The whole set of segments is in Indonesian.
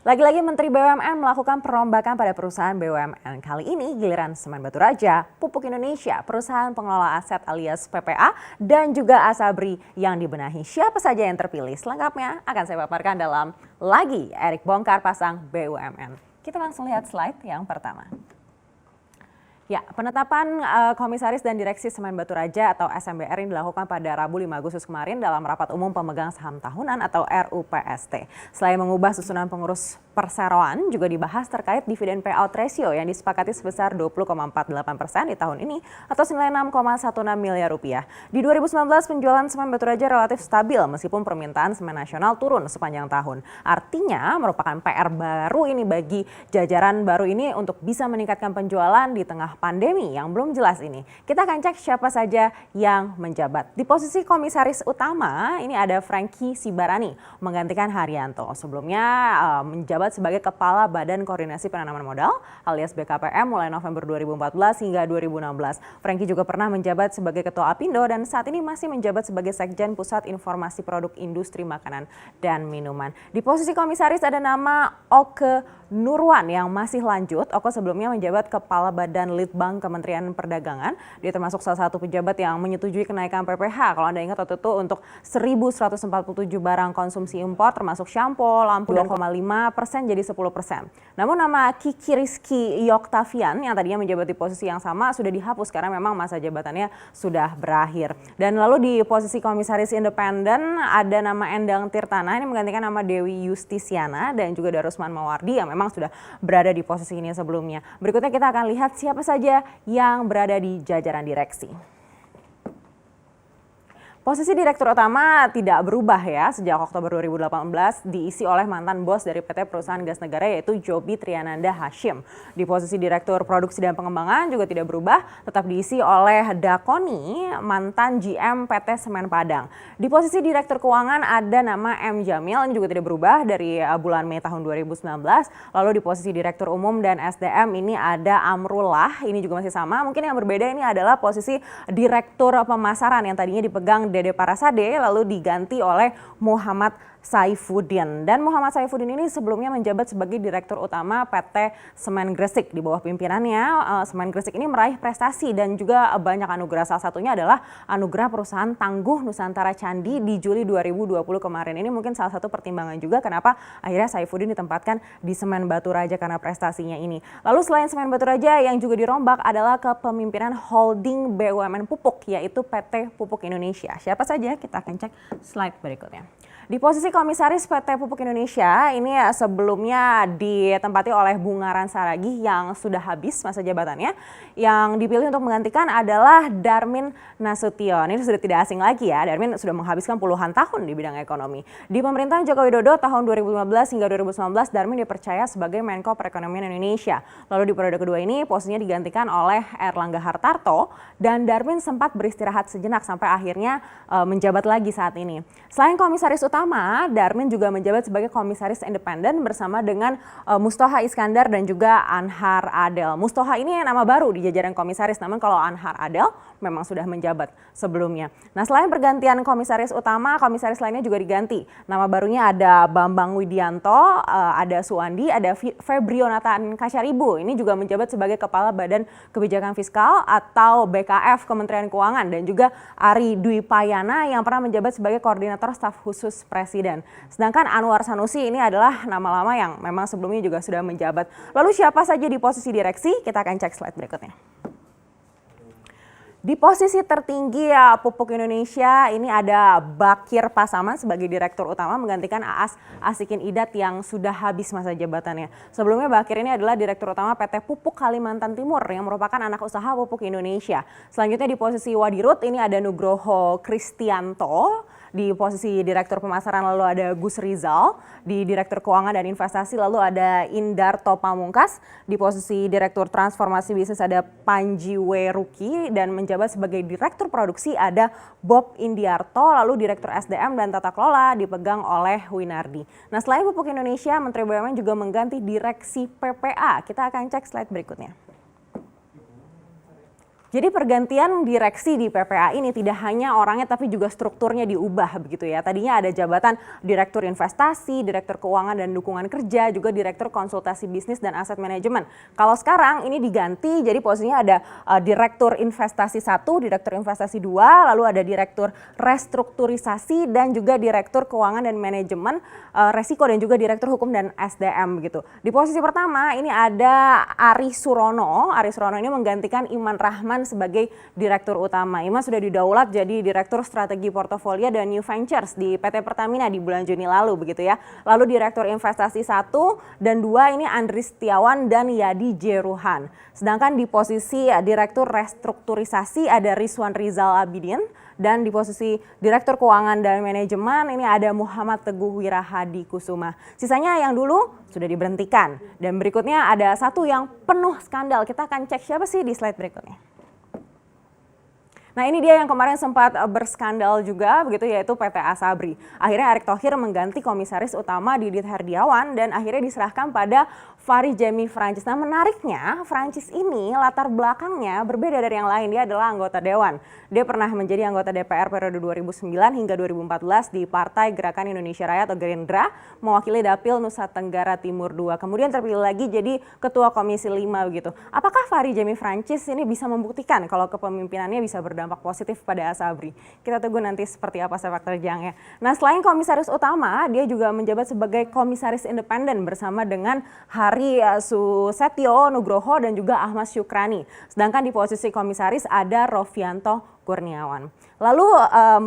Lagi-lagi Menteri BUMN melakukan perombakan pada perusahaan BUMN. Kali ini giliran Semen Batu Raja, Pupuk Indonesia, perusahaan pengelola aset alias PPA, dan juga Asabri yang dibenahi. Siapa saja yang terpilih? Selengkapnya akan saya paparkan dalam Lagi Erik Bongkar Pasang BUMN. Kita langsung lihat slide yang pertama. Ya, penetapan Komisaris dan Direksi Semen Batu Raja atau SMBR ini dilakukan pada Rabu 5 Agustus kemarin dalam Rapat Umum Pemegang Saham Tahunan atau RUPST. Selain mengubah susunan pengurus perseroan, juga dibahas terkait dividen payout ratio yang disepakati sebesar 20,48% di tahun ini atau senilai 6,16 miliar rupiah. Di 2019 penjualan Semen Batu Raja relatif stabil meskipun permintaan semen nasional turun sepanjang tahun. Artinya merupakan PR baru ini bagi jajaran baru ini untuk bisa meningkatkan penjualan di tengah pandemi yang belum jelas ini. Kita akan cek siapa saja yang menjabat. Di posisi komisaris utama ini ada Franky Sibarani menggantikan Haryanto. Sebelumnya menjabat sebagai Kepala Badan Koordinasi Penanaman Modal alias BKPM mulai November 2014 hingga 2016. Franky juga pernah menjabat sebagai Ketua Apindo dan saat ini masih menjabat sebagai Sekjen Pusat Informasi Produk Industri Makanan dan Minuman. Di posisi komisaris ada nama Oke Nurwan yang masih lanjut. Oke sebelumnya menjabat Kepala Badan Litbang Kementerian Perdagangan. Dia termasuk salah satu pejabat yang menyetujui kenaikan PPh. Kalau Anda ingat waktu itu untuk 1.147 barang konsumsi impor termasuk shampoo, lampu dan 2,5% jadi 10%. Namun nama Kiki Rizky Yoktavian yang tadinya menjabat di posisi yang sama sudah dihapus karena memang masa jabatannya sudah berakhir. Dan lalu di posisi komisaris independen ada nama Endang Tirtana ini menggantikan nama Dewi Justisiana dan juga Darusman Mawardi yang memang sudah berada di posisi ini sebelumnya. Berikutnya kita akan lihat siapa saja yang berada di jajaran direksi. Posisi Direktur Utama tidak berubah ya, sejak Oktober 2018 diisi oleh mantan bos dari PT Perusahaan Gas Negara yaitu Joby Triananda Hashim. Di posisi Direktur Produksi dan Pengembangan juga tidak berubah, tetap diisi oleh Dakoni, mantan GM PT Semen Padang. Di posisi Direktur Keuangan ada nama M. Jamil, ini juga tidak berubah dari bulan Mei tahun 2019. Lalu di posisi Direktur Umum dan SDM ini ada Amrullah, ini juga masih sama. Mungkin yang berbeda ini adalah posisi Direktur Pemasaran yang tadinya dipegang Dede Parasade lalu diganti oleh Muhammad Saifuddin. Dan Muhammad Saifuddin ini sebelumnya menjabat sebagai Direktur Utama PT Semen Gresik. Di bawah pimpinannya Semen Gresik ini meraih prestasi dan juga banyak anugerah. Salah satunya adalah anugerah perusahaan tangguh Nusantara Candi di Juli 2020 kemarin. Ini mungkin salah satu pertimbangan juga kenapa akhirnya Saifuddin ditempatkan di Semen Batu Raja karena prestasinya ini. Lalu selain Semen Batu Raja yang juga dirombak adalah kepemimpinan holding BUMN Pupuk yaitu PT Pupuk Indonesia. Siapa saja? Kita akan cek slide berikutnya. Di posisi Komisaris PT Pupuk Indonesia ini sebelumnya ditempati oleh Bungaran Saragih yang sudah habis masa jabatannya. Yang dipilih untuk menggantikan adalah Darmin Nasution. Ini sudah tidak asing lagi ya, Darmin sudah menghabiskan puluhan tahun di bidang ekonomi. Di pemerintahan Joko Widodo tahun 2015 hingga 2019 Darmin dipercaya sebagai Menko Perekonomian Indonesia. Lalu di periode kedua ini posisinya digantikan oleh Erlangga Hartarto dan Darmin sempat beristirahat sejenak sampai akhirnya menjabat lagi saat ini. Selain Komisaris Utama, Darmin juga menjabat sebagai Komisaris Independen bersama dengan Mustoha Iskandar dan juga Anhar Adel. Mustoha ini nama baru di jajaran komisaris, namun kalau Anhar Adel memang sudah menjabat sebelumnya. Nah, selain pergantian Komisaris Utama, komisaris lainnya juga diganti. Nama barunya ada Bambang Widianto, ada Suwandi, ada Febrionatan Kasyaribu. Ini juga menjabat sebagai Kepala Badan Kebijakan Fiskal atau BKF Kementerian Keuangan dan juga Ari Dwi Payana yang pernah menjabat sebagai Koordinator Staf Khusus Presiden. Sedangkan Anwar Sanusi ini adalah nama lama yang memang sebelumnya juga sudah menjabat. Lalu siapa saja di posisi direksi? Kita akan cek slide berikutnya. Di posisi tertinggi Pupuk Indonesia ini ada Bakir Pasaman sebagai Direktur Utama menggantikan Aas Asikin Idat yang sudah habis masa jabatannya. Sebelumnya Bakir ini adalah Direktur Utama PT Pupuk Kalimantan Timur yang merupakan anak usaha Pupuk Indonesia. Selanjutnya di posisi Wadirut ini ada Nugroho Kristianto. Di posisi Direktur Pemasaran lalu ada Gus Rizal, di Direktur Keuangan dan Investasi lalu ada Indarto Pamungkas, di posisi Direktur Transformasi Bisnis ada Panji Weruki dan menjabat sebagai Direktur Produksi ada Bob Indiarto, lalu Direktur SDM dan Tata Kelola dipegang oleh Winardi. Nah, selain Pupuk Indonesia, Menteri BUMN juga mengganti Direksi PPA. Kita akan cek slide berikutnya. Jadi pergantian direksi di PPA ini tidak hanya orangnya tapi juga strukturnya diubah begitu ya. Tadinya ada jabatan Direktur Investasi, Direktur Keuangan dan Dukungan Kerja, juga Direktur Konsultasi Bisnis dan Aset Manajemen. Kalau sekarang ini diganti jadi posisinya ada Direktur Investasi 1, Direktur Investasi 2, lalu ada Direktur Restrukturisasi dan juga Direktur Keuangan dan Manajemen Resiko dan juga Direktur Hukum dan SDM begitu. Di posisi pertama ini ada Ari Surono. Ari Surono ini menggantikan Iman Rahman sebagai Direktur Utama. Iman sudah didaulat jadi Direktur Strategi Portofolio dan New Ventures di PT Pertamina di bulan Juni lalu begitu ya. Lalu Direktur Investasi 1 dan 2 ini Andri Setiawan dan Yadi Jeruhan. Sedangkan di posisi Direktur Restrukturisasi ada Rizwan Rizal Abidin dan di posisi Direktur Keuangan dan Manajemen ini ada Muhammad Teguh Wirahadi Kusuma. Sisanya yang dulu sudah diberhentikan. Dan berikutnya ada satu yang penuh skandal. Kita akan cek siapa sih di slide berikutnya. Nah ini dia yang kemarin sempat berskandal juga begitu yaitu PT Asabri. Akhirnya Erick Thohir mengganti Komisaris Utama Didit Herdiawan dan akhirnya diserahkan pada Fahri Jemi Francis. Nah menariknya Francis ini latar belakangnya berbeda dari yang lain. Dia adalah anggota Dewan. Dia pernah menjadi anggota DPR periode 2009 hingga 2014 di Partai Gerakan Indonesia Raya atau Gerindra mewakili Dapil Nusa Tenggara Timur II. Kemudian terpilih lagi jadi Ketua Komisi 5 begitu. Apakah Fahri Jemi Francis ini bisa membuktikan kalau kepemimpinannya bisa berdampak positif pada Asabri? Kita tunggu nanti seperti apa sepak terjangnya. Nah selain Komisaris Utama, dia juga menjabat sebagai Komisaris Independen bersama dengan Hari Susetio Nugroho dan juga Ahmad Syukrani. Sedangkan di posisi Komisaris ada Rofianto Kurniawan. Lalu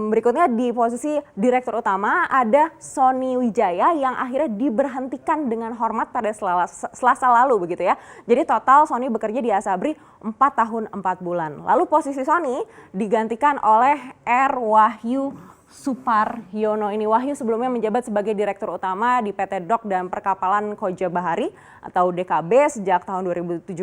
berikutnya di posisi Direktur Utama ada Sony Wijaya yang akhirnya diberhentikan dengan hormat pada Selasa lalu begitu ya. Jadi total Sony bekerja di Asabri 4 tahun 4 bulan. Lalu posisi Sony digantikan oleh R. Wahyu Suparyono. Ini Wahyu sebelumnya menjabat sebagai Direktur Utama di PT Dok dan Perkapalan Koja Bahari atau DKB sejak tahun 2017.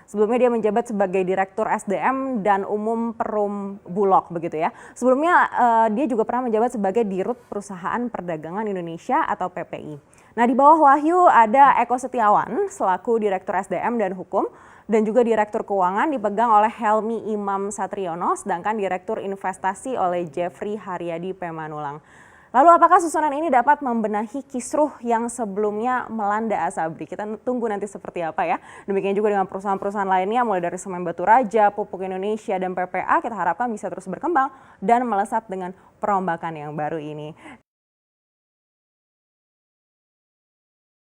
Sebelumnya dia menjabat sebagai Direktur SDM dan Umum Perum Bulog begitu ya. Sebelumnya dia juga pernah menjabat sebagai Dirut Perusahaan Perdagangan Indonesia atau PPI. Nah di bawah Wahyu ada Eko Setiawan selaku Direktur SDM dan Hukum. Dan juga Direktur Keuangan dipegang oleh Helmi Imam Satriono, sedangkan Direktur Investasi oleh Jeffrey Haryadi Pemanulang. Lalu apakah susunan ini dapat membenahi kisruh yang sebelumnya melanda Asabri? Kita tunggu nanti seperti apa ya. Demikian juga dengan perusahaan-perusahaan lainnya mulai dari Semen Batu Raja, Pupuk Indonesia, dan PPA kita harapkan bisa terus berkembang dan melesat dengan perombakan yang baru ini.